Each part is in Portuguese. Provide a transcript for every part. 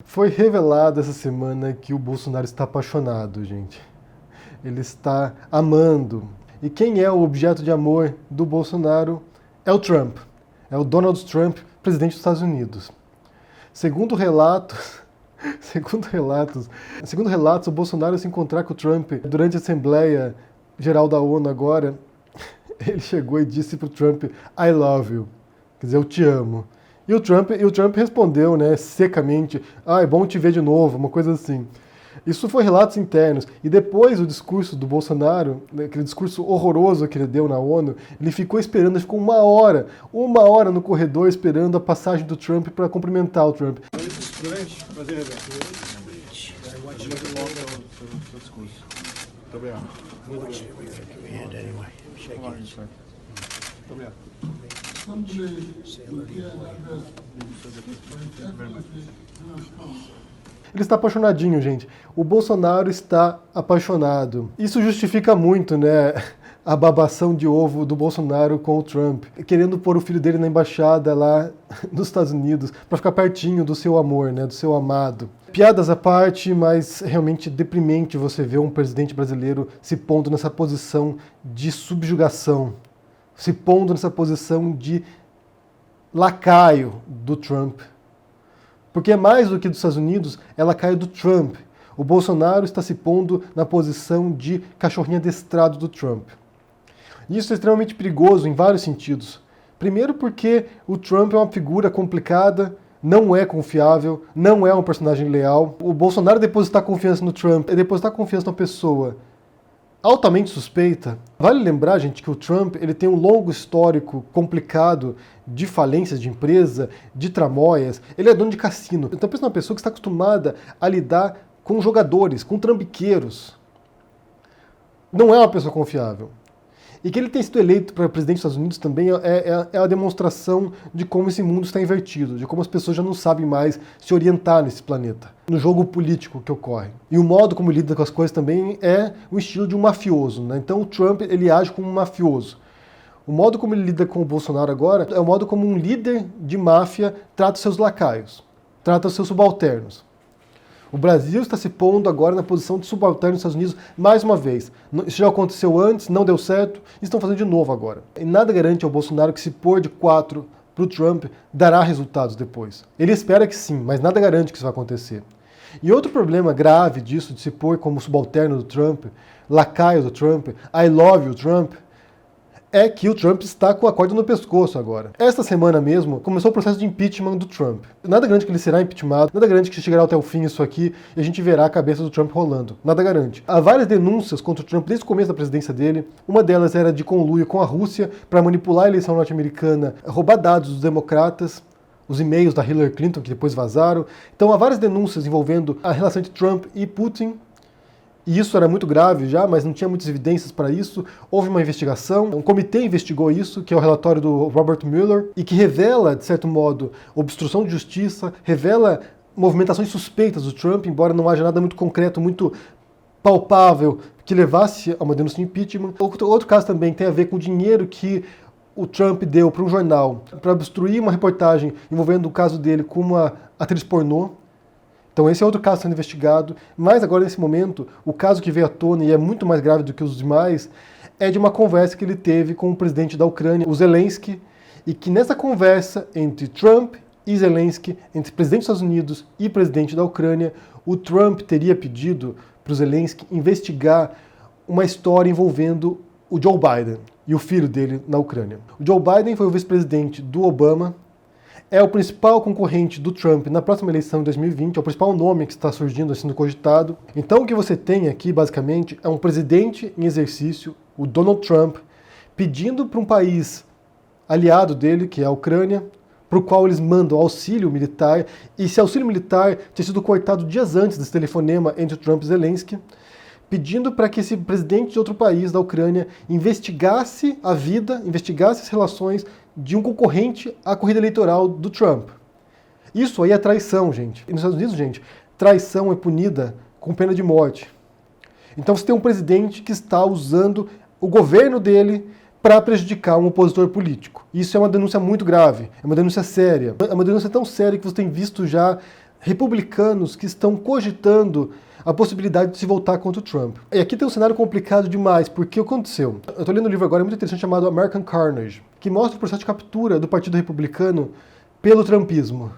Foi revelado essa semana que o Bolsonaro está apaixonado, gente. Ele está amando. E quem é o objeto de amor do Bolsonaro é o Trump. É o Donald Trump, presidente dos Estados Unidos. Segundo relatos, o Bolsonaro se encontrar com o Trump durante a Assembleia Geral da ONU agora, ele chegou e disse pro Trump, I love you. Quer dizer, eu te amo. E o Trump respondeu, né, secamente, é bom te ver de novo, uma coisa assim. Isso foi relatos internos. E depois o discurso do Bolsonaro, aquele discurso horroroso que ele deu na ONU, ele ficou esperando, ficou uma hora no corredor esperando a passagem do Trump para cumprimentar o Trump. Prazer seu discurso. Muito obrigado. Muito obrigado. Ele está apaixonadinho, gente. O Bolsonaro está apaixonado. Isso justifica muito, né, a babação de ovo do Bolsonaro com o Trump, querendo pôr o filho dele na embaixada lá nos Estados Unidos para ficar pertinho do seu amor, né, do seu amado. Piadas à parte, mas realmente deprimente você ver um presidente brasileiro se pondo nessa posição de subjugação, se pondo nessa posição de lacaio do Trump. Porque é mais do que dos Estados Unidos, é lacaio do Trump. O Bolsonaro está se pondo na posição de cachorrinho adestrado do Trump. E isso é extremamente perigoso em vários sentidos. Primeiro porque o Trump é uma figura complicada, não é confiável, não é um personagem leal. O Bolsonaro depositar confiança no Trump é depositar confiança numa pessoa altamente suspeita. Vale lembrar, gente, que o Trump ele tem um longo histórico complicado de falências de empresa, de tramóias. Ele é dono de cassino. Então pensa numa pessoa que está acostumada a lidar com jogadores, com trambiqueiros. Não é uma pessoa confiável. E que ele tem sido eleito para presidente dos Estados Unidos também é a demonstração de como esse mundo está invertido, de como as pessoas já não sabem mais se orientar nesse planeta, no jogo político que ocorre. E o modo como lida com as coisas também é o estilo de um mafioso, né? Então o Trump ele age como um mafioso. O modo como ele lida com o Bolsonaro agora é o modo como um líder de máfia trata os seus lacaios, trata os seus subalternos. O Brasil está se pondo agora na posição de subalterno dos Estados Unidos mais uma vez. Isso já aconteceu antes, não deu certo, e estão fazendo de novo agora. E nada garante ao Bolsonaro que se pôr de 4 para o Trump dará resultados depois. Ele espera que sim, mas nada garante que isso vai acontecer. E outro problema grave disso, de se pôr como subalterno do Trump, lacaio do Trump, I love you Trump, é que o Trump está com a corda no pescoço agora. Esta semana mesmo, começou o processo de impeachment do Trump. Nada garante que ele será impeachmentado, nada garante que chegará até o fim isso aqui e a gente verá a cabeça do Trump rolando. Nada garante. Há várias denúncias contra o Trump desde o começo da presidência dele. Uma delas era de conluio com a Rússia para manipular a eleição norte-americana, roubar dados dos democratas, os e-mails da Hillary Clinton que depois vazaram. Então há várias denúncias envolvendo a relação entre Trump e Putin. E isso era muito grave já, mas não tinha muitas evidências para isso. Houve uma investigação, um comitê investigou isso, que é o relatório do Robert Mueller, e que revela, de certo modo, obstrução de justiça, revela movimentações suspeitas do Trump, embora não haja nada muito concreto, muito palpável, que levasse a uma denúncia de impeachment. Outro caso também tem a ver com o dinheiro que o Trump deu para um jornal para obstruir uma reportagem envolvendo o caso dele com uma atriz pornô. Então esse é outro caso sendo investigado, mas agora nesse momento, o caso que veio à tona e é muito mais grave do que os demais, é de uma conversa que ele teve com o presidente da Ucrânia, o Zelensky, e que nessa conversa entre Trump e Zelensky, entre presidente dos Estados Unidos e presidente da Ucrânia, o Trump teria pedido para o Zelensky investigar uma história envolvendo o Joe Biden e o filho dele na Ucrânia. O Joe Biden foi o vice-presidente do Obama, é o principal concorrente do Trump na próxima eleição de 2020, é o principal nome que está surgindo, sendo cogitado. Então o que você tem aqui, basicamente, é um presidente em exercício, o Donald Trump, pedindo para um país aliado dele, que é a Ucrânia, para o qual eles mandam auxílio militar, e esse auxílio militar tinha sido cortado dias antes desse telefonema entre o Trump e Zelensky, pedindo para que esse presidente de outro país, da Ucrânia, investigasse a vida, investigasse as relações de um concorrente à corrida eleitoral do Trump. Isso aí é traição, gente. E nos Estados Unidos, gente, traição é punida com pena de morte. Então você tem um presidente que está usando o governo dele para prejudicar um opositor político. Isso é uma denúncia muito grave, é uma denúncia séria. É uma denúncia tão séria que você tem visto já republicanos que estão cogitando a possibilidade de se voltar contra o Trump. E aqui tem um cenário complicado demais, porque o que aconteceu? Eu estou lendo um livro agora muito interessante chamado American Carnage, que mostra o processo de captura do Partido Republicano pelo trumpismo.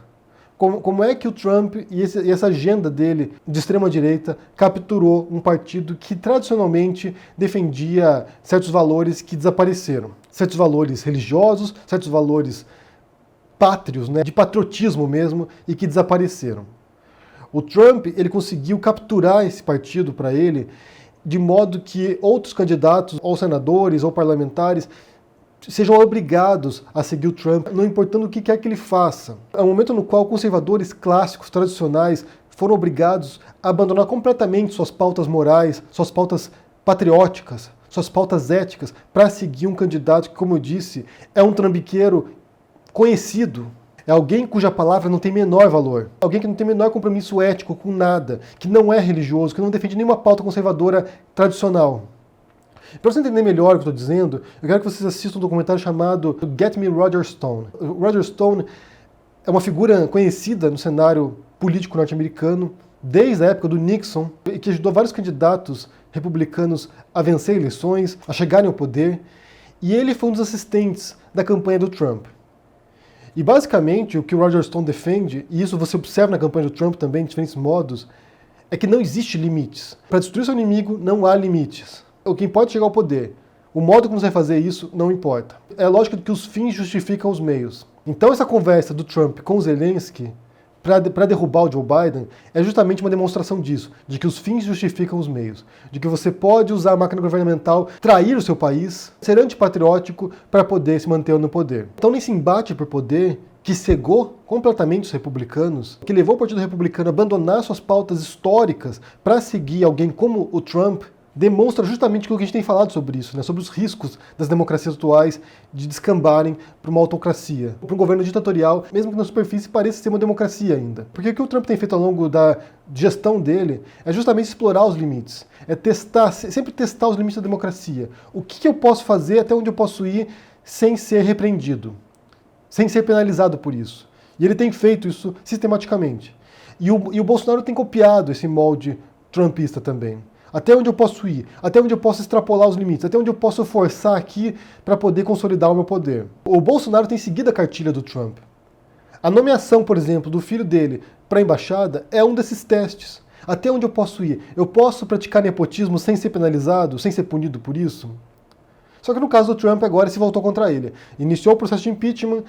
Como é que o Trump e essa agenda dele de extrema-direita capturou um partido que tradicionalmente defendia certos valores que desapareceram. Certos valores religiosos, certos valores pátrios, né, de patriotismo mesmo, e que desapareceram. O Trump, ele conseguiu capturar esse partido para ele de modo que outros candidatos, ou senadores, ou parlamentares, sejam obrigados a seguir o Trump, não importando o que quer que ele faça. É um momento no qual conservadores clássicos, tradicionais, foram obrigados a abandonar completamente suas pautas morais, suas pautas patrióticas, suas pautas éticas, para seguir um candidato que, como eu disse, é um trambiqueiro conhecido. É alguém cuja palavra não tem menor valor. Alguém que não tem menor compromisso ético com nada, que não é religioso, que não defende nenhuma pauta conservadora tradicional. Para você entender melhor o que eu estou dizendo, eu quero que vocês assistam um documentário chamado Get Me Roger Stone. O Roger Stone é uma figura conhecida no cenário político norte-americano desde a época do Nixon, e que ajudou vários candidatos republicanos a vencer eleições, a chegarem ao poder, e ele foi um dos assistentes da campanha do Trump. E basicamente o que o Roger Stone defende, e isso você observa na campanha do Trump também, de diferentes modos, é que não existe limites. Para destruir seu inimigo, não há limites. Quem pode chegar ao poder, o modo como você vai fazer isso, não importa. É lógico que os fins justificam os meios. Então essa conversa do Trump com o Zelensky, para derrubar o Joe Biden, é justamente uma demonstração disso, de que os fins justificam os meios, de que você pode usar a máquina governamental, trair o seu país, ser antipatriótico para poder se manter no poder. Então nesse embate por poder, que cegou completamente os republicanos, que levou o Partido Republicano a abandonar suas pautas históricas para seguir alguém como o Trump, demonstra justamente aquilo que a gente tem falado sobre isso, né? Sobre os riscos das democracias atuais de descambarem para uma autocracia, para um governo ditatorial, mesmo que na superfície pareça ser uma democracia ainda. Porque o que o Trump tem feito ao longo da gestão dele é justamente explorar os limites, é testar, sempre testar os limites da democracia. O que eu posso fazer, até onde eu posso ir, sem ser repreendido, sem ser penalizado por isso. E ele tem feito isso sistematicamente. E o Bolsonaro tem copiado esse molde trumpista também. Até onde eu posso ir, até onde eu posso extrapolar os limites, até onde eu posso forçar aqui para poder consolidar o meu poder. O Bolsonaro tem seguido a cartilha do Trump. A nomeação, por exemplo, do filho dele para a embaixada é um desses testes. Até onde eu posso ir? Eu posso praticar nepotismo sem ser penalizado, sem ser punido por isso? Só que no caso do Trump agora se voltou contra ele. Iniciou o processo de impeachment,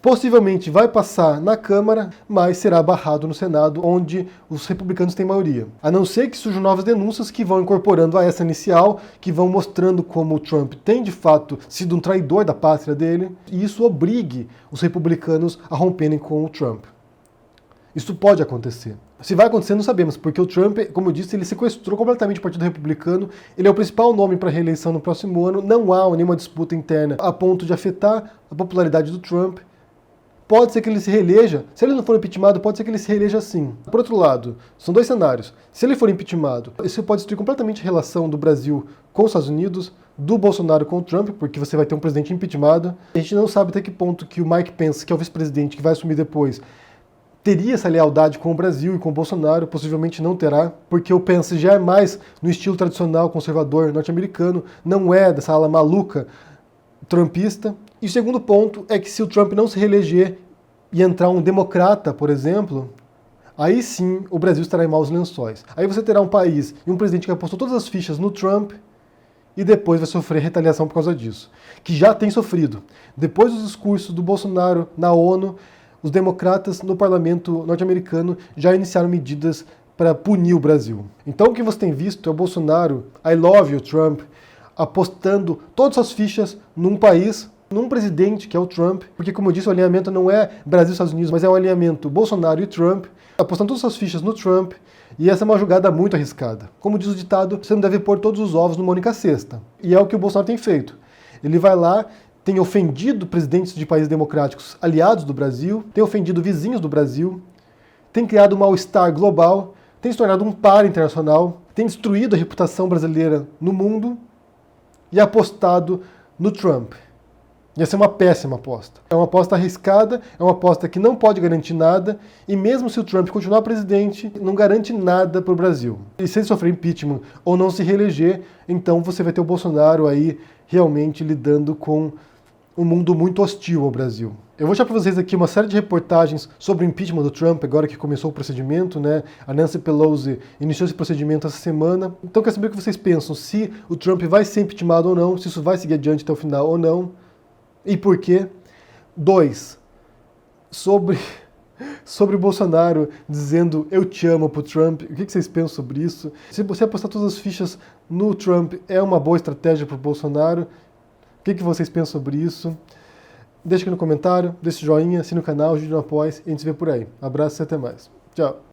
possivelmente vai passar na Câmara, mas será barrado no Senado, onde os republicanos têm maioria. A não ser que surjam novas denúncias que vão incorporando a essa inicial, que vão mostrando como o Trump tem de fato sido um traidor da pátria dele, e isso obrigue os republicanos a romperem com o Trump. Isso pode acontecer. Se vai acontecer, não sabemos, porque o Trump, como eu disse, ele sequestrou completamente o Partido Republicano, ele é o principal nome para a reeleição no próximo ano, não há nenhuma disputa interna a ponto de afetar a popularidade do Trump. Pode ser que ele se reeleja. Se ele não for impeachmentado, pode ser que ele se reeleja sim. Por outro lado, são dois cenários. Se ele for impeachmentado, isso pode destruir completamente a relação do Brasil com os Estados Unidos, do Bolsonaro com o Trump, porque você vai ter um presidente impeachmentado. A gente não sabe até que ponto que o Mike Pence, que é o vice-presidente que vai assumir depois, teria essa lealdade com o Brasil e com o Bolsonaro. Possivelmente não terá, porque o Pence já é mais no estilo tradicional conservador norte-americano, não é dessa ala maluca trumpista. E o segundo ponto é que se o Trump não se reeleger e entrar um democrata, por exemplo, aí sim o Brasil estará em maus lençóis. Aí você terá um país e um presidente que apostou todas as fichas no Trump e depois vai sofrer retaliação por causa disso. Que já tem sofrido. Depois dos discursos do Bolsonaro na ONU, os democratas no parlamento norte-americano já iniciaram medidas para punir o Brasil. Então o que você tem visto é o Bolsonaro, I love you Trump, apostando todas as fichas num país, num presidente que é o Trump, porque como eu disse, o alinhamento não é Brasil e Estados Unidos, mas é um alinhamento Bolsonaro e Trump, apostando todas as fichas no Trump, e essa é uma jogada muito arriscada. Como diz o ditado, você não deve pôr todos os ovos numa única cesta. E é o que o Bolsonaro tem feito. Ele vai lá, tem ofendido presidentes de países democráticos aliados do Brasil, tem ofendido vizinhos do Brasil, tem criado um mal-estar global, tem se tornado um par internacional, tem destruído a reputação brasileira no mundo e apostado no Trump. Ia ser uma péssima aposta. É uma aposta arriscada, é uma aposta que não pode garantir nada, e mesmo se o Trump continuar presidente, não garante nada para o Brasil. E se ele sofrer impeachment ou não se reeleger, então você vai ter o Bolsonaro aí realmente lidando com um mundo muito hostil ao Brasil. Eu vou deixar para vocês aqui uma série de reportagens sobre o impeachment do Trump, agora que começou o procedimento, né? A Nancy Pelosi iniciou esse procedimento essa semana. Então eu quero saber o que vocês pensam, se o Trump vai ser impeachmentado ou não, se isso vai seguir adiante até o final ou não. E por quê? 2. Sobre o Bolsonaro dizendo eu te amo pro Trump. O que vocês pensam sobre isso? Se você apostar todas as fichas no Trump, é uma boa estratégia pro Bolsonaro? O que vocês pensam sobre isso? Deixa aqui no comentário, deixa o joinha, assina o canal, ajude no apoio e a gente se vê por aí. Abraço e até mais. Tchau.